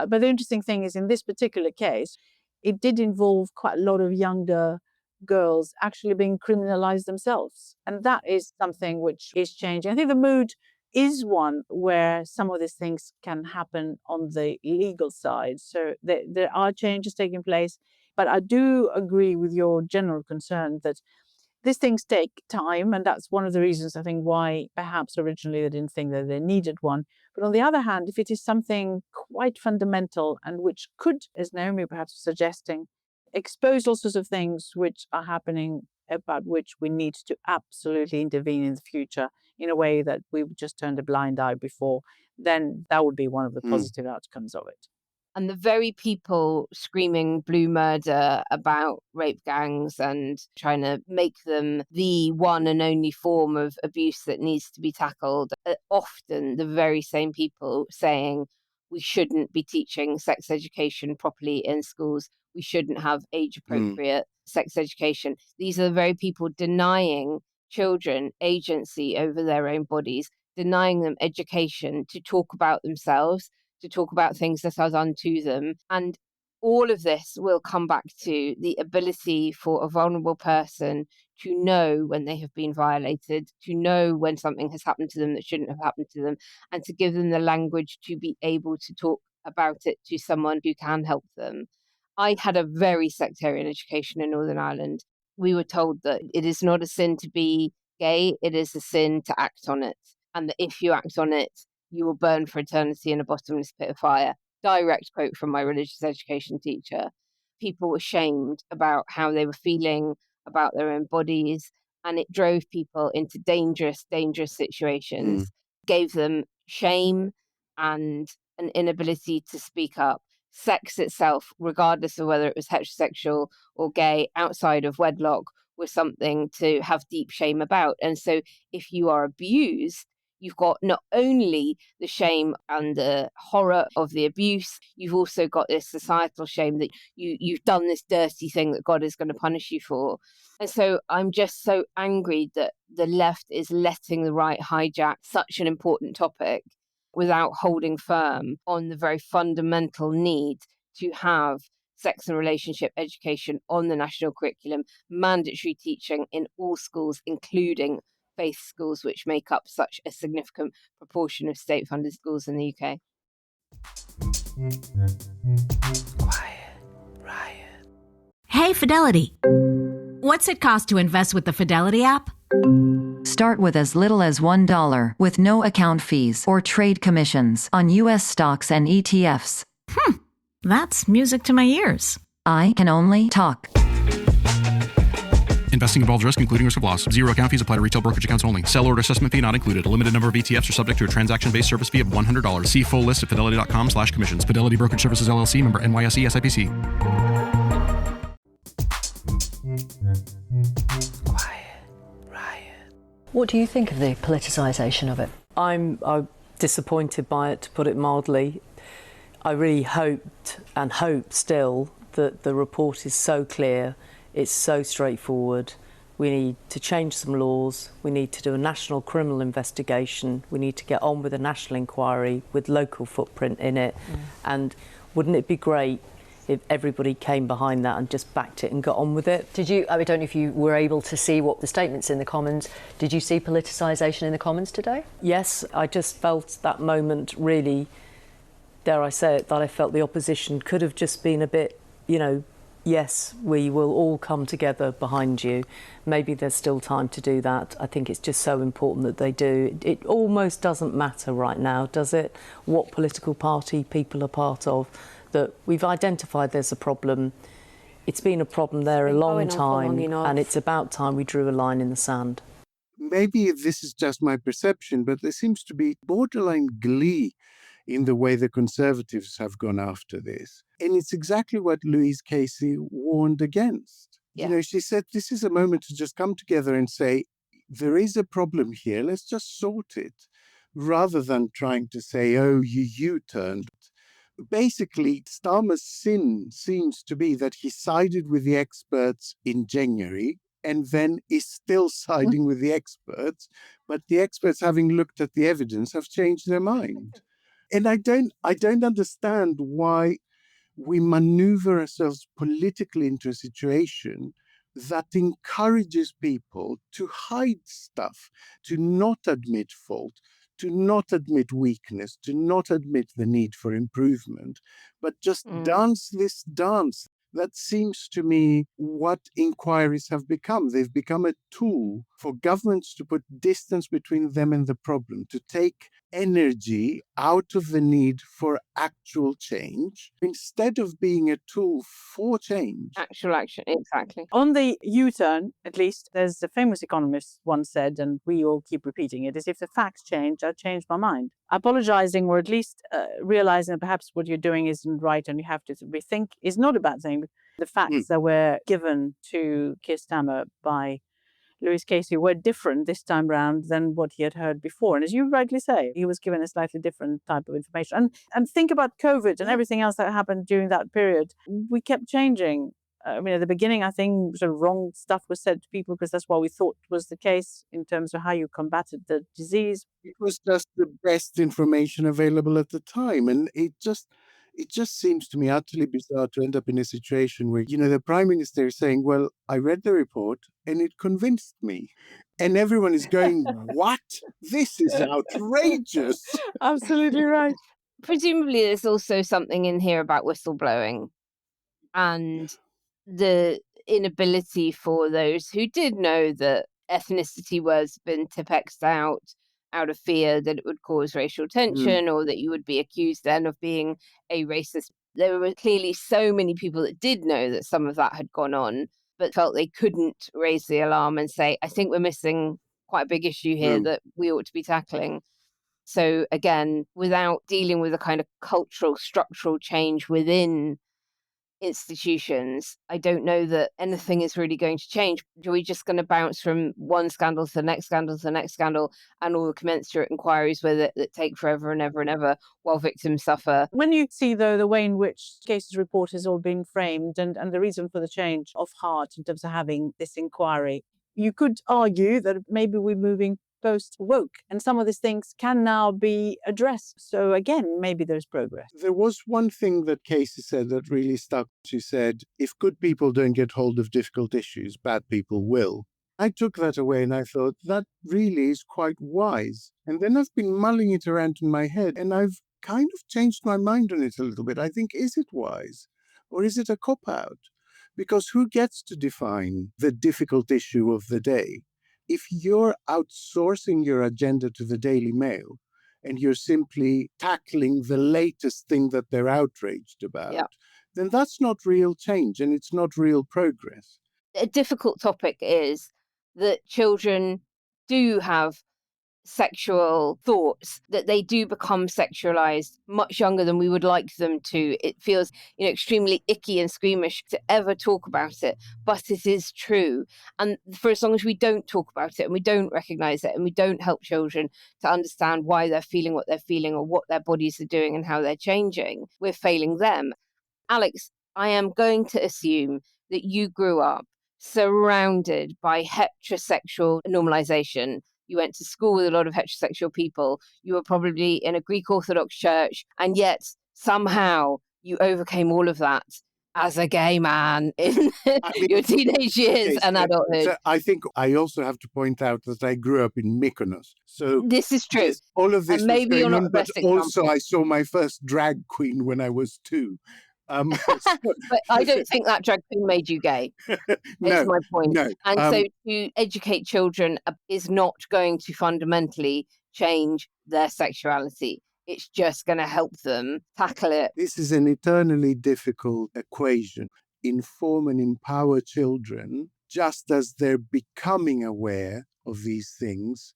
But the interesting thing is, in this particular case, it did involve quite a lot of younger girls actually being criminalized themselves. And that is something which is changing. I think the mood is one where some of these things can happen on the legal side. So there are changes taking place. But I do agree with your general concern that these things take time. And that's one of the reasons, I think, why perhaps originally they didn't think that they needed one. But on the other hand, if it is something quite fundamental and which could, as Naomi perhaps was suggesting, expose all sorts of things which are happening, about which we need to absolutely intervene in the future in a way that we've just turned a blind eye before, then that would be one of the positive outcomes of it. And the very people screaming blue murder about rape gangs and trying to make them the one and only form of abuse that needs to be tackled are often the very same people saying we shouldn't be teaching sex education properly in schools. We shouldn't have age-appropriate sex education. These are the very people denying children agency over their own bodies, denying them education to talk about themselves, to talk about things that are done to them. And all of this will come back to the ability for a vulnerable person to know when they have been violated, to know when something has happened to them that shouldn't have happened to them, and to give them the language to be able to talk about it to someone who can help them. I had a very sectarian education in Northern Ireland. We were told that it is not a sin to be gay, it is a sin to act on it. And that if you act on it, you will burn for eternity in a bottomless pit of fire. Direct quote from my religious education teacher. People were shamed about how they were feeling about their own bodies, and it drove people into dangerous situations, gave them shame and an inability to speak up. Sex itself, regardless of whether it was heterosexual or gay, outside of wedlock, was something to have deep shame about. And so if you are abused, you've got not only the shame and the horror of the abuse, you've also got this societal shame that you've done this dirty thing that God is going to punish you for. And so I'm just so angry that the left is letting the right hijack such an important topic without holding firm on the very fundamental need to have sex and relationship education on the national curriculum, mandatory teaching in all schools, including faith schools, which make up such a significant proportion of state-funded schools in the UK. Quiet Riot. Hey, Fidelity. What's it cost to invest with the Fidelity app? Start with as little as $1 with no account fees or trade commissions on U.S. stocks and ETFs. That's music to my ears. I can only talk. Investing involves risk, including risk of loss. Zero account fees apply to retail brokerage accounts only. Sell order assessment fee not included. A limited number of ETFs are subject to a transaction-based service fee of $100. See full list at fidelity.com/commissions. Fidelity Brokerage Services, LLC, member NYSE, SIPC. Quiet Riot. What do you think of the politicisation of it? I'm disappointed by it, to put it mildly. I really hoped and hope still that the report is so clear, it's so straightforward. We need to change some laws, we need to do a national criminal investigation, we need to get on with a national inquiry with local footprint in it. And wouldn't it be great if everybody came behind that and just backed it and got on with it? Did you, I don't know if you were able to see what the statements in the Commons, did you see politicisation in the Commons today? Yes, I just felt that moment really, dare I say it, that I felt the opposition could have just been a bit, yes, we will all come together behind you. Maybe there's still time to do that. I think it's just so important that they do. It almost doesn't matter right now, does it, what political party people are part of, that we've identified there's a problem. It's been a problem there a long time, and it's about time we drew a line in the sand. Maybe this is just my perception, but there seems to be borderline glee in the way the Conservatives have gone after this. And it's exactly what Louise Casey warned against. Yeah. She said, this is a moment to just come together and say, there is a problem here, let's just sort it, rather than trying to say, oh, you U-turned. Basically, Starmer's sin seems to be that he sided with the experts in January and then is still siding with the experts, but the experts, having looked at the evidence, have changed their mind. And I don't understand why we maneuver ourselves politically into a situation that encourages people to hide stuff, to not admit fault, to not admit weakness, to not admit the need for improvement, but just dance this dance. That seems to me what inquiries have become. They've become a tool for governments to put distance between them and the problem, to take energy out of the need for actual change, instead of being a tool for change. Actual action, exactly. On the U-turn, at least, there's a famous economist once said, and we all keep repeating it, is if the facts change, I change my mind. Apologizing, or at least realizing that perhaps what you're doing isn't right and you have to rethink, is not a bad thing. The facts that were given to Keir Starmer by Louise Casey were different this time round than what he had heard before. And as you rightly say, he was given a slightly different type of information. And think about COVID and everything else that happened during that period. We kept changing. At the beginning, I think sort of wrong stuff was said to people because that's what we thought was the case in terms of how you combated the disease. It was just the best information available at the time. And it just seems to me utterly bizarre to end up in a situation where, the Prime Minister is saying, well, I read the report and it convinced me. And everyone is going, what? This is outrageous. Absolutely right. Presumably there's also something in here about whistleblowing and the inability for those who did know that ethnicity was been tipexed out of fear that it would cause racial tension or that you would be accused then of being a racist. There were clearly so many people that did know that some of that had gone on, but felt they couldn't raise the alarm and say, I think we're missing quite a big issue here that we ought to be tackling. So again, without dealing with a kind of cultural, structural change within institutions, I don't know that anything is really going to change. Are we just going to bounce from one scandal to the next scandal to the next scandal and all the commensurate inquiries with it that take forever and ever and ever while victims suffer? When you see, though, the way in which Casey's report has all been framed and the reason for the change of heart in terms of having this inquiry, you could argue that maybe we're moving post-woke, and some of these things can now be addressed. So again, maybe there's progress. There was one thing that Casey said that really stuck. She said, if good people don't get hold of difficult issues, bad people will. I took that away and I thought, that really is quite wise. And then I've been mulling it around in my head and I've kind of changed my mind on it a little bit. I think, is it wise? Or is it a cop-out? Because who gets to define the difficult issue of the day? If you're outsourcing your agenda to the Daily Mail and you're simply tackling the latest thing that they're outraged about, then that's not real change and it's not real progress. A difficult topic is that children do have sexual thoughts, that they do become sexualized much younger than we would like them to. It feels, extremely icky and squeamish to ever talk about it, but it is true. And for as long as we don't talk about it and we don't recognize it and we don't help children to understand why they're feeling what they're feeling or what their bodies are doing and how they're changing, we're failing them. Alex, I am going to assume that you grew up surrounded by heterosexual normalization. You went to school with a lot of heterosexual people. You were probably in a Greek Orthodox church, and yet somehow you overcame all of that as a gay man in your teenage years and adulthood. So I think I also have to point out that I grew up in Mykonos. So this is true. All of this and maybe was you're going not on, the but best also example. I saw my first drag queen when I was 2. But I don't think that drag queen made you gay. No, is my point. no. And so to educate children is not going to fundamentally change their sexuality. It's just going to help them tackle it. This is an eternally difficult equation. Inform and empower children just as they're becoming aware of these things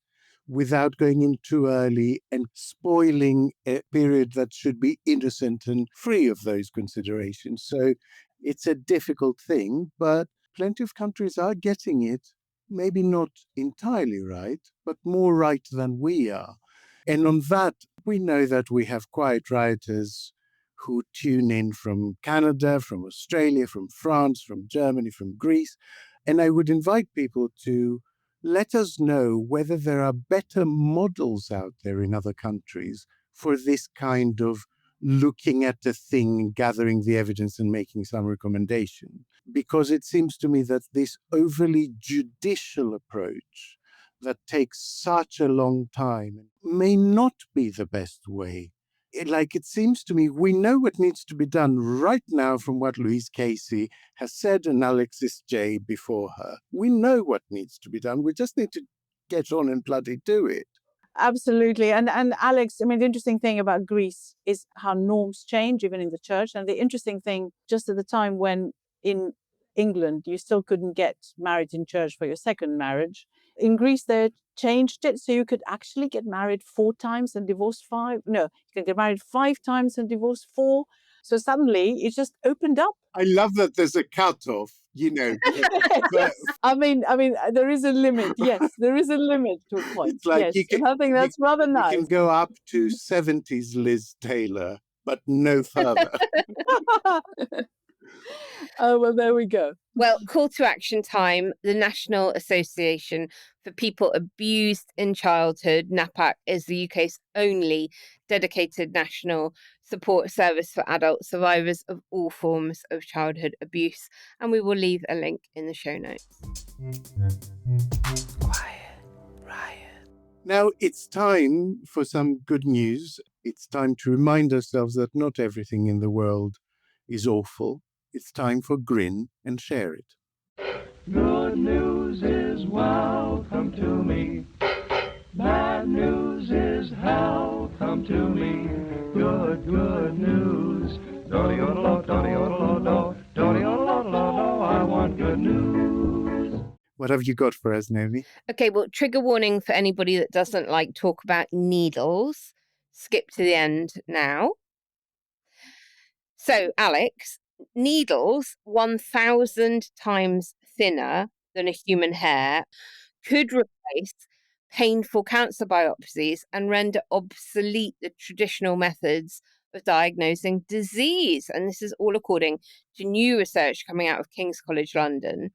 without going in too early and spoiling a period that should be innocent and free of those considerations. So it's a difficult thing, but plenty of countries are getting it, maybe not entirely right, but more right than we are. And on that, we know that we have quiet rioters who tune in from Canada, from Australia, from France, from Germany, from Greece. And I would invite people to let us know whether there are better models out there in other countries for this kind of looking at the thing, gathering the evidence and making some recommendation. Because it seems to me that this overly judicial approach that takes such a long time may not be the best way. It seems to me we know what needs to be done right now from what Louise Casey has said and Alexis J before her. We know what needs to be done. We just need to get on and bloody do it. Absolutely. And Alex, I mean, the interesting thing about Greece is how norms change even in the church. And the interesting thing, just at the time when in England you still couldn't get married in church for your second marriage, in Greece they changed it so you could actually get married 4 times and divorce 5. No, you can get married 5 times and divorce 4. So suddenly it just opened up. I love that there's a cutoff, But I mean, there is a limit. Yes, there is a limit to a point. It's like yes, and I think that's rather nice. You can go up to 70s Liz Taylor, but no further. Oh, well, there we go. Well, call to action time. The National Association for People Abused in Childhood, NAPAC, is the UK's only dedicated national support service for adult survivors of all forms of childhood abuse. And we will leave a link in the show notes. Quiet Riot. Now it's time for some good news. It's time to remind ourselves that not everything in the world is awful. It's time for Grin and Share It. Good news is welcome to me. Bad news is hell come to me. Good news. Do-de-o-do-lo, do-de-o-do-lo, do-de-o-do-lo, I want good news. What have you got for us, Naomi? Okay, well, trigger warning for anybody that doesn't like talk about needles. Skip to the end now. So, Alex, needles 1,000 times thinner than a human hair could replace painful cancer biopsies and render obsolete the traditional methods of diagnosing disease. And this is all according to new research coming out of King's College London.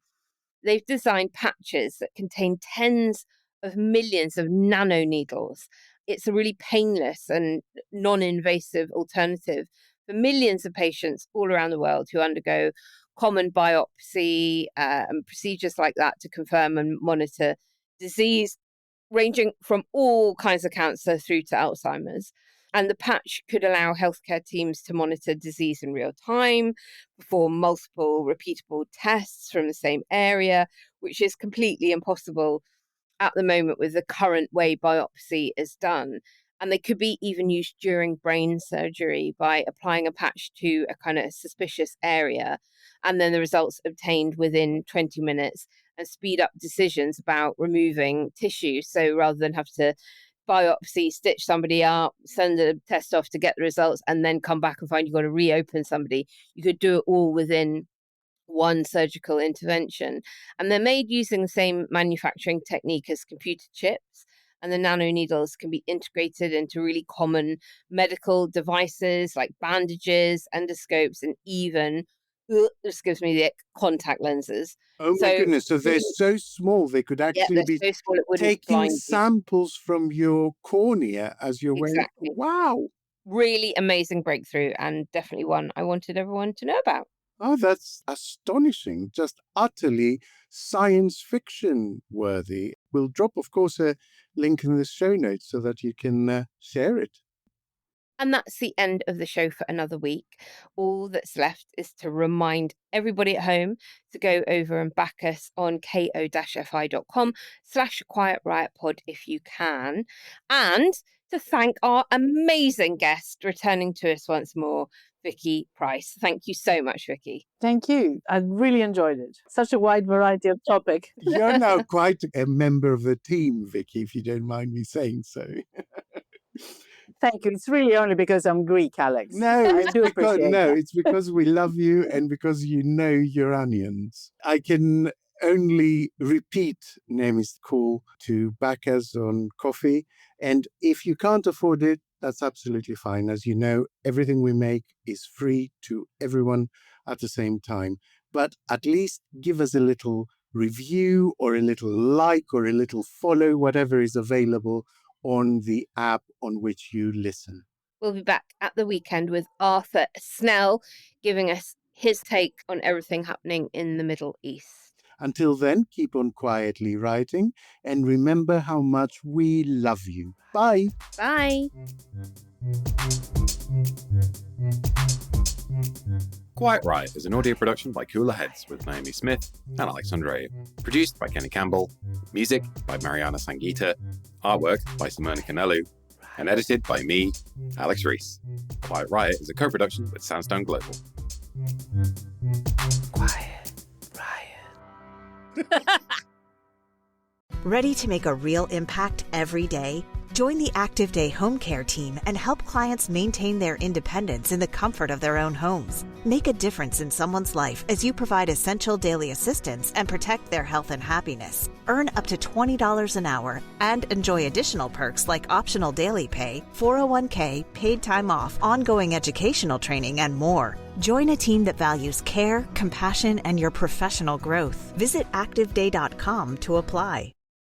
They've designed patches that contain tens of millions of nanoneedles. It's a really painless and non-invasive alternative for millions of patients all around the world who undergo common biopsy and procedures like that to confirm and monitor disease, ranging from all kinds of cancer through to Alzheimer's. And the patch could allow healthcare teams to monitor disease in real time, perform multiple repeatable tests from the same area, which is completely impossible at the moment with the current way biopsy is done. And they could be even used during brain surgery by applying a patch to a kind of suspicious area, and then the results obtained within 20 minutes and speed up decisions about removing tissue. So rather than have to biopsy, stitch somebody up, send a test off to get the results, and then come back and find you've got to reopen somebody, you could do it all within one surgical intervention. And they're made using the same manufacturing technique as computer chips. And the nano needles can be integrated into really common medical devices like bandages, endoscopes, and even, this gives me the contact lenses. Oh my goodness, so they're so small they could actually be so small it wouldn't taking blind you. samples from your cornea as you're wearing. Wow. Really amazing breakthrough, and definitely one I wanted everyone to know about. Oh, that's astonishing. Just utterly science fiction worthy. We'll drop, of course, a link in the show notes so that you can share it. And that's the end of the show for another week. All that's left is to remind everybody at home to go over and back us on ko-fi.com/QuietRiotPod if you can. And to thank our amazing guest returning to us once more, Vicky Pryce. Thank you so much, Vicky. Thank you. I really enjoyed it. Such a wide variety of topic. You're now quite a member of the team, Vicky, if you don't mind me saying so. Thank you. It's really only because I'm Greek, Alex. No, I do appreciate that. it's because we love you and because you know your onions. I can only repeat Naomi's call to back us on coffee. And if you can't afford it, that's absolutely fine. As you know, everything we make is free to everyone at the same time. But at least give us a little review or a little like or a little follow, whatever is available on the app on which you listen. We'll be back at the weekend with Arthur Snell giving us his take on everything happening in the Middle East. Until then, keep on quietly writing and remember how much we love you. Bye. Bye. Quiet Riot is an audio production by Cooler Heads with Naomi Smith and Alex Andreou. Produced by Kenny Campbell. Music by Mariana Sangeeta. Artwork by Simona Canelu. And edited by me, Alex Reese. Quiet Riot is a co-production with Soundstone Global. Quiet Riot. Ready to make a real impact every day? Join the Active Day Home Care team and help clients maintain their independence in the comfort of their own homes. Make a difference in someone's life as you provide essential daily assistance and protect their health and happiness. Earn up to $20 an hour and enjoy additional perks like optional daily pay, 401k, paid time off, ongoing educational training, and more. Join a team that values care, compassion, and your professional growth. Visit activeday.com to apply.